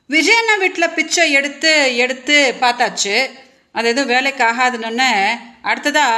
விஜய் அண்ணா வீட்டில் பிச்சை எடுத்து எடுத்து பார்த்தாச்சு. அது எதுவும் வேலைக்கு ஆகாதுன்னு அடுத்ததா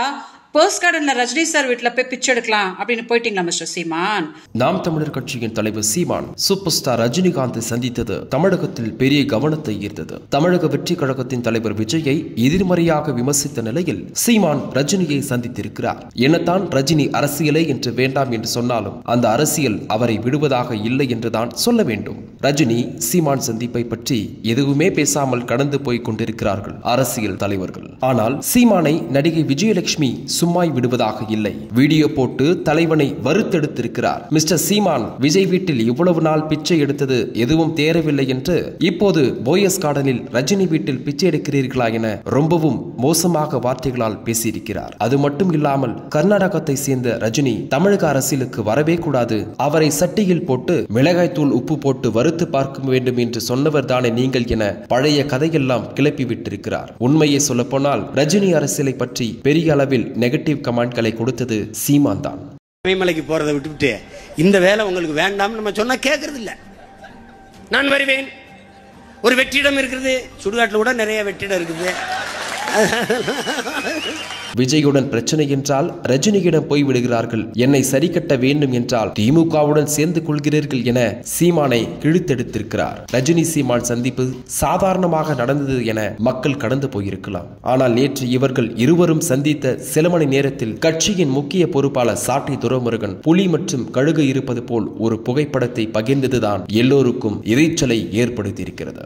போஸ்ட் கார்டன்ல ரஜினி சார் வீட்டில் போய் பிச்சை எடுக்கலாம் அப்படின்னு போயிட்டீங்களா மிஸ்டர் சீமான்? நாம் தமிழர் கட்சியின் தலைவர் சீமான் சூப்பர் ஸ்டார் ரஜினிகாந்தை சந்தித்தது தமிழகத்தில் பெரிய கவனத்தை ஈர்த்தது. தமிழக வெற்றி கழகத்தின் தலைவர் விஜயை எதிர்மறையாக விமர்சித்த நிலையில் சீமான் ரஜினியை சந்தித்திருக்கிறார். என்னத்தான் ரஜினி அரசியலே என்று வேண்டாம் என்று சொன்னாலும் அந்த அரசியல் அவரை விடுவதாக இல்லை என்றுதான் சொல்ல வேண்டும். ரஜினி சீமான் சந்திப்பை பற்றி எதுவுமே பேசாமல் கடந்து போய் கொண்டிருக்கிறார்கள் அரசியல் தலைவர்கள். ஆனால் சீமானை நடிகை விஜயலட்சுமி சும்மாய் விடுவதாக இல்லை. வீடியோ போட்டு தலைவனை வறுத்தெடுத்திருக்கிறார். மிஸ்டர் சீமான் விஜய் வீட்டில் இவ்வளவு நாள் பிச்சை எடுத்தது எதுவும் தேரவில்லை என்று இப்போது போயஸ் கார்டனில் ரஜினி வீட்டில் பிச்சை எடுக்கிறீர்களா என ரொம்பவும் மோசமாக வார்த்தைகளால் பேசியிருக்கிறார். அது மட்டும் இல்லாமல் கர்நாடகத்தை சேர்ந்த ரஜினி தமிழக அரசியலுக்கு வரவே கூடாது, அவரை சட்டியில் போட்டு மிளகாய்த்தூள் உப்பு போட்டு வறுத்து பார்க்க வேண்டும் என்று சொன்னவர் தானே நீங்கள் என பழைய கதையெல்லாம் கிளப்பி விட்டிருக்கிறார். உண்மையை சொல்ல போனால் ரஜினி அரசியலை பற்றி பெரிய அளவில் நெகட்டிவ் கமெண்ட்களை கொடுத்தது சீமான் தான். மலைக்கு போறதை விட்டுவிட்டு இந்த வேலை உங்களுக்கு வேண்டாம் நம்ம சொன்னா கேட்கறது இல்ல. நான் வருவேன். ஒரு வெற்றிடம் இருக்கிறது, சுடுகாட்டில் கூட நிறைய வெற்றிடம் இருக்குது. விஜயுடன் பிரச்சனை என்றால் ரஜினியிடம் போய்விடுகிறார்கள், என்னை சரி கட்ட வேண்டும் என்றால் திமுகவுடன் சேர்ந்து கொள்கிறீர்கள் என சீமானை கிழித்தெடுத்திருக்கிறார். ரஜினி சீமான் சந்திப்பு சாதாரணமாக நடந்தது என மக்கள் கடந்து போயிருக்கலாம். ஆனால் நேற்று இவர்கள் இருவரும் சந்தித்த சில மணி நேரத்தில் கட்சியின் முக்கிய பொறுப்பாளர் சாட்டை துரைமுருகன் புலி மற்றும் கழுகு இருப்பது போல் ஒரு புகைப்படத்தை பகிர்ந்ததுதான் எல்லோருக்கும் எரிச்சலை ஏற்படுத்தியிருக்கிறது.